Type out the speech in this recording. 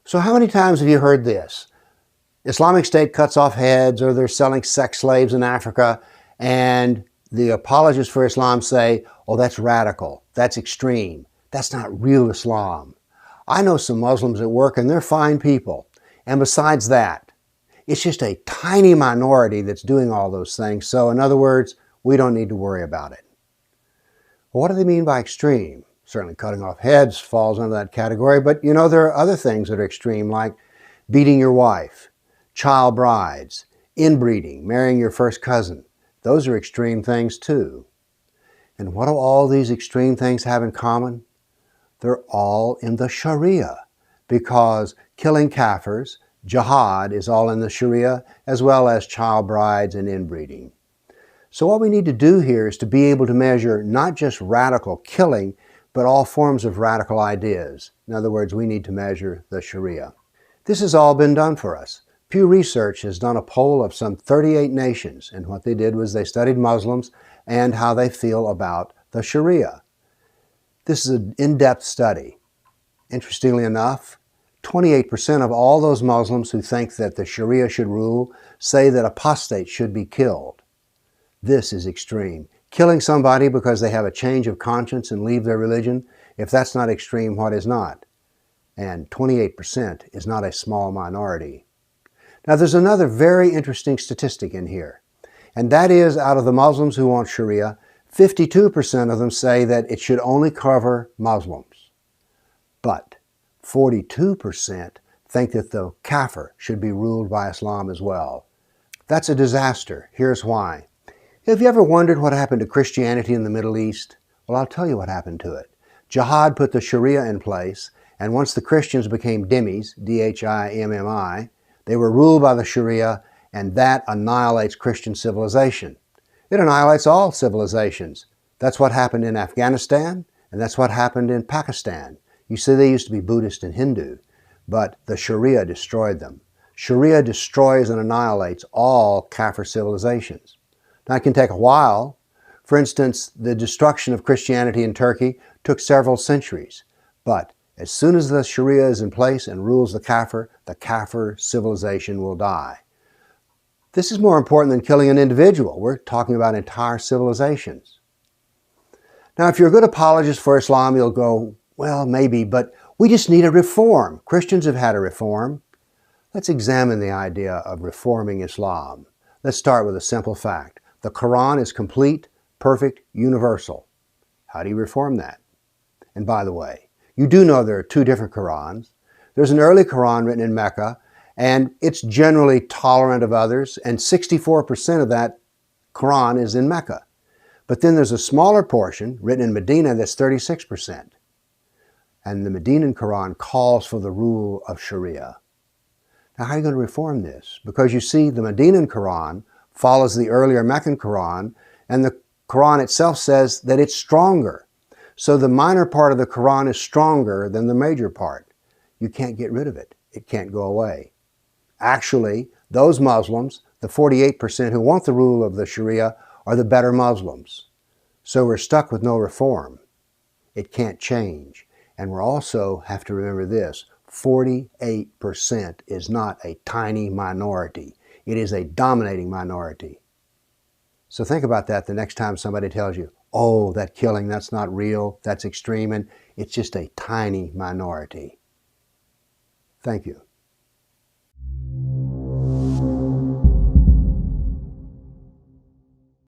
So how many times have you heard this? Islamic State cuts off heads, or they're selling sex slaves in Africa, and the apologists for Islam say, oh, that's radical, that's extreme, that's not real Islam. I know some Muslims at work and they're fine people. And besides that, it's just a tiny minority that's doing all those things. So in other words, we don't need to worry about it. Well, what do they mean by extreme? Certainly cutting off heads falls under that category, but you know, there are other things that are extreme, like beating your wife, child brides, inbreeding, marrying your first cousin. Those are extreme things too. And what do all these extreme things have in common? They're all in the Sharia, because killing kafirs, jihad, is all in the Sharia, as well as child brides and inbreeding. So what we need to do here is to be able to measure not just radical killing, but all forms of radical ideas. In other words, we need to measure the Sharia. This has all been done for us. Pew Research has done a poll of some 38 nations, and what they did was they studied Muslims and how they feel about the Sharia. This is an in-depth study. Interestingly enough, 28% of all those Muslims who think that the Sharia should rule say that apostates should be killed. This is extreme. Killing somebody because they have a change of conscience and leave their religion, if that's not extreme, what is not? And 28% is not a small minority. Now there's another very interesting statistic in here, and that is, out of the Muslims who want Sharia, 52% of them say that it should only cover Muslims. But 42% think that the kafir should be ruled by Islam as well. That's a disaster. Here's why. Have you ever wondered what happened to Christianity in the Middle East? Well, I'll tell you what happened to it. Jihad put the Sharia in place, and once the Christians became dhimmis, D-H-I-M-M-I, they were ruled by the Sharia, and that annihilates Christian civilization. It annihilates all civilizations. That's what happened in Afghanistan, and that's what happened in Pakistan. You see, they used to be Buddhist and Hindu, but the Sharia destroyed them. Sharia destroys and annihilates all kafir civilizations. Now, it can take a while. For instance, the destruction of Christianity in Turkey took several centuries. But as soon as the Sharia is in place and rules the kafir civilization will die. This is more important than killing an individual. We're talking about entire civilizations. Now, if you're a good apologist for Islam, you'll go, well, maybe, but we just need a reform. Christians have had a reform. Let's examine the idea of reforming Islam. Let's start with a simple fact. The Quran is complete, perfect, universal. How do you reform that? And by the way, you do know there are two different Qurans. There's an early Quran written in Mecca, and it's generally tolerant of others, and 64% of that Quran is in Mecca. But then there's a smaller portion written in Medina that's 36%. And the Medinan Quran calls for the rule of Sharia. Now, how are you going to reform this? Because you see, the Medinan Quran follows the earlier Meccan Quran, and the Quran itself says that it's stronger. So the minor part of the Quran is stronger than the major part. You can't get rid of it. It can't go away. Actually, those Muslims, the 48% who want the rule of the Sharia, are the better Muslims. So we're stuck with no reform. It can't change. And we also have to remember this, 48% is not a tiny minority. It is a dominating minority. So think about that the next time somebody tells you, oh, that killing, that's not real, that's extreme, and it's just a tiny minority. Thank you.